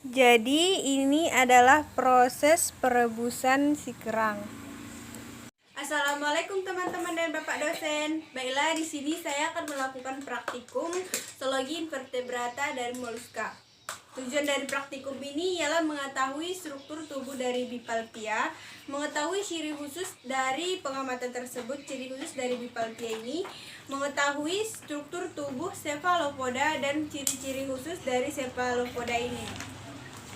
Jadi ini adalah proses perebusan si kerang. Assalamualaikum teman-teman dan Bapak dosen. Baiklah, di sini saya akan melakukan praktikum zoologi invertebrata dari moluska. Tujuan dari praktikum ini ialah mengetahui struktur tubuh dari Bivalvia, mengetahui ciri khusus dari pengamatan tersebut, ciri khusus dari Bivalvia ini, mengetahui struktur tubuh cephalopoda dan ciri-ciri khusus dari cephalopoda ini,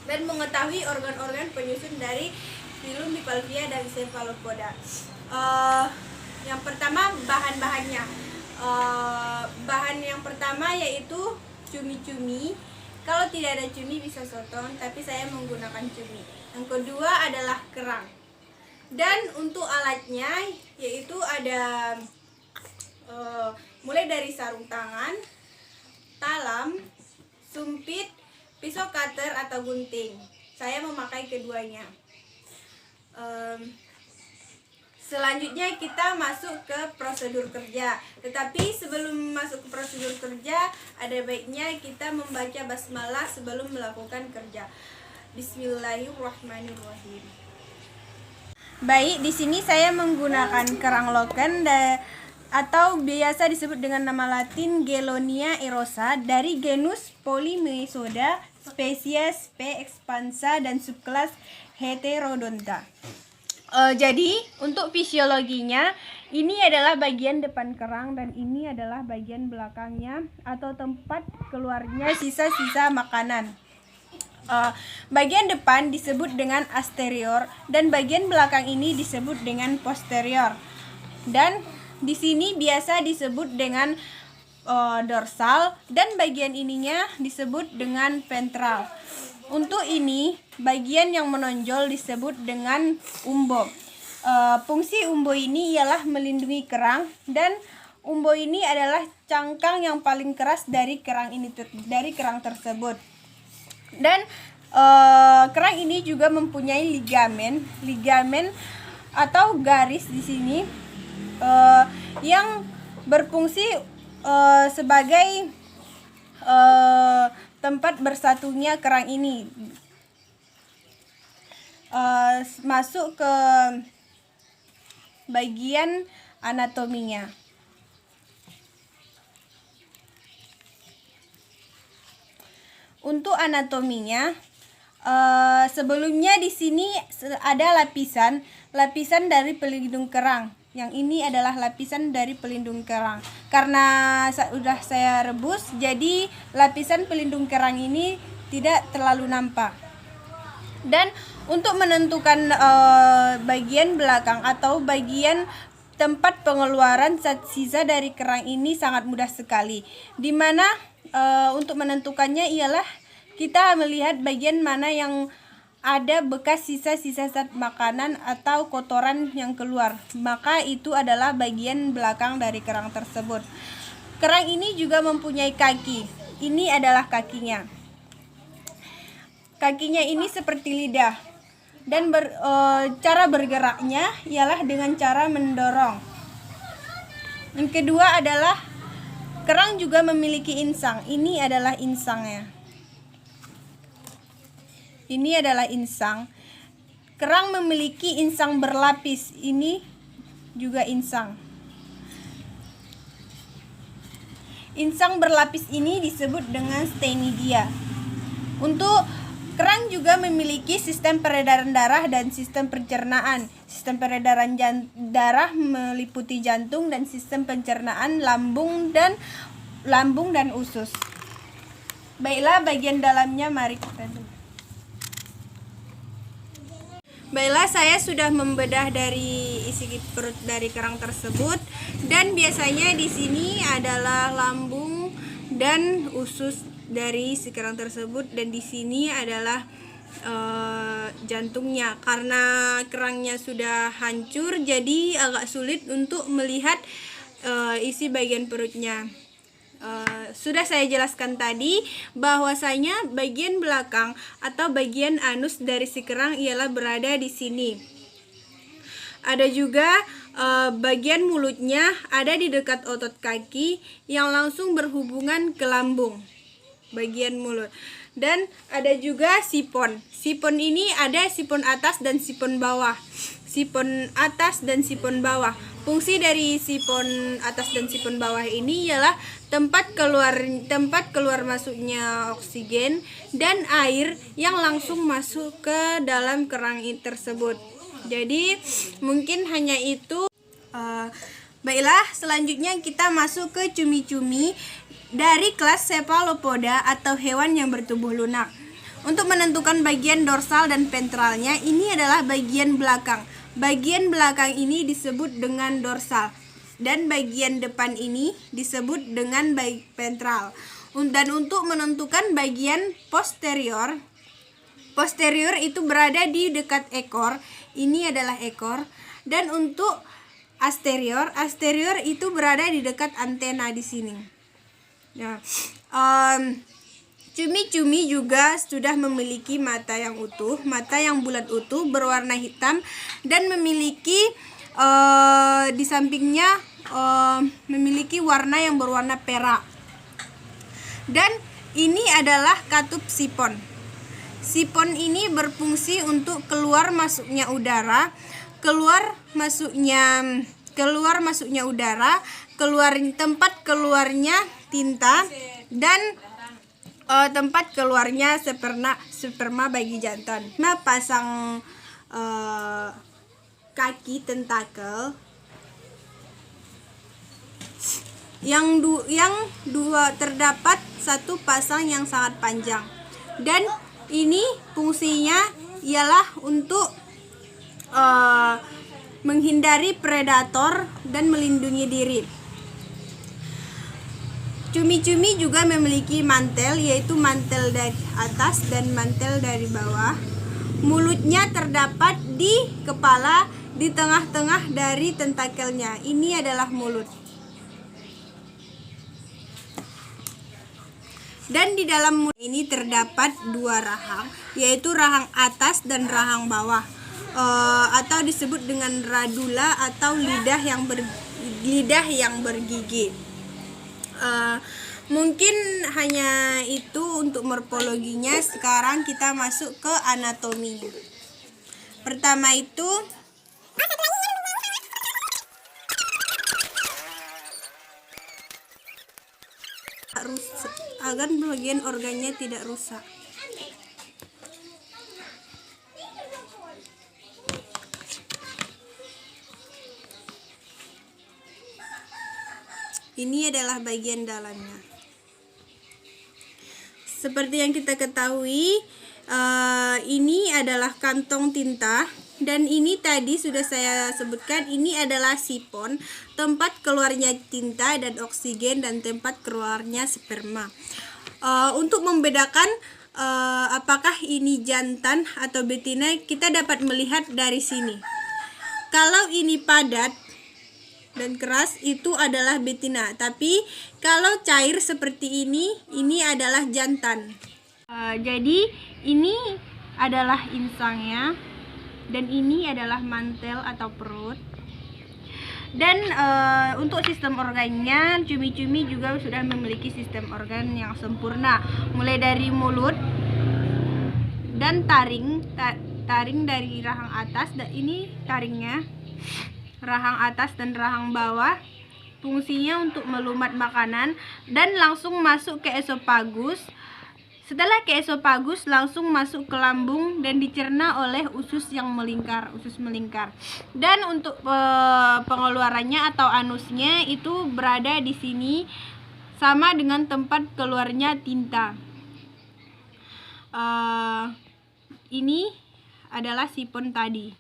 dan mengetahui organ-organ penyusun dari filum Bivalvia dan cephalopoda. Yang pertama, bahan-bahannya. Bahan yang pertama yaitu cumi-cumi. Kalau tidak ada cumi bisa sotong, tapi saya menggunakan cumi. Yang kedua adalah kerang. Dan untuk alatnya yaitu ada mulai dari sarung tangan, talam, sumpit, pisau cutter atau gunting. Saya memakai keduanya. Selanjutnya kita masuk ke prosedur kerja. Tetapi sebelum masuk ke prosedur kerja, ada baiknya kita membaca basmalah sebelum melakukan kerja. Bismillahirrahmanirrahim. Baik, di sini saya menggunakan kerang loken atau biasa disebut dengan nama Latin Gelonia erosa dari genus Polymysoda, spesies P. expansa dan subkelas Heterodonta. Jadi untuk fisiologinya, ini adalah bagian depan kerang dan ini adalah bagian belakangnya atau tempat keluarnya sisa-sisa makanan. Bagian depan disebut dengan asterior dan bagian belakang ini disebut dengan posterior. Dan di sini biasa disebut dengan dorsal dan bagian ininya disebut dengan ventral. Untuk ini, bagian yang menonjol disebut dengan umbo. Fungsi umbo ini ialah melindungi kerang dan umbo ini adalah cangkang yang paling keras dari kerang tersebut. Dan kerang ini juga mempunyai ligamen atau garis di sini yang berfungsi sebagai tempat bersatunya kerang ini. Masuk ke bagian anatominya. Untuk anatominya, sebelumnya di sini ada lapisan dari pelindung kerang. Yang ini adalah lapisan dari pelindung kerang. Karena sudah saya rebus, jadi lapisan pelindung kerang ini tidak terlalu nampak. Dan untuk menentukan bagian belakang atau bagian tempat pengeluaran sisa dari kerang ini sangat mudah sekali. Dimana untuk menentukannya ialah kita melihat bagian mana yang ada bekas sisa-sisa zat makanan atau kotoran yang keluar, maka itu adalah bagian belakang dari kerang tersebut. Kerang ini juga mempunyai kaki. Ini adalah kakinya. Kakinya ini seperti lidah dan cara bergeraknya ialah dengan cara mendorong. Yang kedua adalah kerang juga memiliki insang. Ini adalah insangnya. Ini adalah insang. Kerang memiliki insang berlapis. Ini juga insang. Insang berlapis ini disebut dengan stenidia. Untuk kerang juga memiliki sistem peredaran darah dan sistem pencernaan. Sistem peredaran darah meliputi jantung dan sistem pencernaan lambung dan usus. Baiklah, bagian dalamnya mari kita lihat. Baiklah, saya sudah membedah dari isi perut dari kerang tersebut, dan biasanya di sini adalah lambung dan usus dari si kerang tersebut, dan di sini adalah jantungnya. Karena kerangnya sudah hancur, jadi agak sulit untuk melihat isi bagian perutnya. Sudah saya jelaskan tadi bahwasanya bagian belakang atau bagian anus dari si kerang ialah berada di sini. Ada juga bagian mulutnya ada di dekat otot kaki yang langsung berhubungan ke lambung. bagian mulut. Dan ada juga sipon. Sipon ini ada sipon atas dan sipon bawah. Sipon atas dan sipon bawah. Fungsi dari sipon atas dan sipon bawah ini ialah tempat keluar masuknya oksigen dan air yang langsung masuk ke dalam kerang tersebut. Jadi mungkin hanya itu. Baiklah, selanjutnya kita masuk ke cumi-cumi dari kelas Cephalopoda atau hewan yang bertubuh lunak. Untuk menentukan bagian dorsal dan ventralnya, ini adalah bagian belakang. Bagian belakang ini disebut dengan dorsal dan bagian depan ini disebut dengan ventral. Dan untuk menentukan bagian posterior itu berada di dekat ekor. Ini adalah ekor. Dan untuk asterior itu berada di dekat antena di sini. Ya, cumi-cumi juga sudah memiliki mata yang utuh, mata yang bulat utuh berwarna hitam dan memiliki di sampingnya memiliki warna yang berwarna perak. Dan ini asup katup sipon. Sipon ini berfungsi untuk keluar masuknya udara, tempat keluarnya tinta dan tempat keluarnya sperma bagi jantan. Nah, pasang kaki tentakel yang dua terdapat satu pasang yang sangat panjang, dan ini fungsinya ialah untuk menghindari predator dan melindungi diri. Cumi-cumi juga memiliki mantel, yaitu mantel dari atas dan mantel dari bawah. Mulutnya terdapat di kepala, di tengah-tengah dari tentakelnya. Ini adalah mulut. Dan di dalam mulut ini terdapat dua rahang, yaitu rahang atas dan rahang bawah, atau disebut dengan radula atau lidah yang bergigi. Mungkin hanya itu untuk morfologinya. Sekarang kita masuk ke anatominya. Pertama itu agar bagian organnya tidak rusak. Ini adalah bagian dalamnya. Seperti yang kita ketahui, ini adalah kantong tinta, dan ini tadi sudah saya sebutkan, ini adalah sipon, tempat keluarnya tinta dan oksigen dan tempat keluarnya sperma. Untuk membedakan apakah ini jantan atau betina, kita dapat melihat dari sini. Kalau ini padat dan keras, itu adalah betina, tapi kalau cair seperti ini adalah jantan. Jadi ini adalah insangnya, dan ini adalah mantel atau perut. Dan untuk sistem organnya, cumi-cumi juga sudah memiliki sistem organ yang sempurna, mulai dari mulut dan taring dari rahang atas, dan ini taringnya, rahang atas dan rahang bawah. Fungsinya untuk melumat makanan dan langsung masuk ke esofagus. Setelah ke esofagus, langsung masuk ke lambung dan dicerna oleh usus melingkar. Dan untuk pengeluarannya atau anusnya itu berada di sini, sama dengan tempat keluarnya tinta. Ini adalah sipon tadi,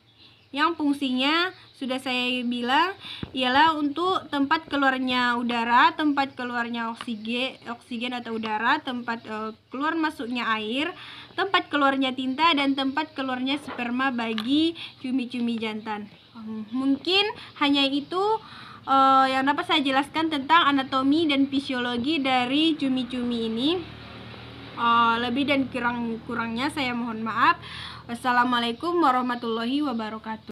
yang fungsinya sudah saya bilang ialah untuk tempat keluarnya udara, tempat keluarnya oksigen atau udara, tempat keluar masuknya air, tempat keluarnya tinta, dan tempat keluarnya sperma bagi cumi-cumi jantan. Mungkin hanya itu yang dapat saya jelaskan tentang anatomi dan fisiologi dari cumi-cumi ini. Lebih dan kurangnya saya mohon maaf. Wassalamualaikum warahmatullahi wabarakatuh.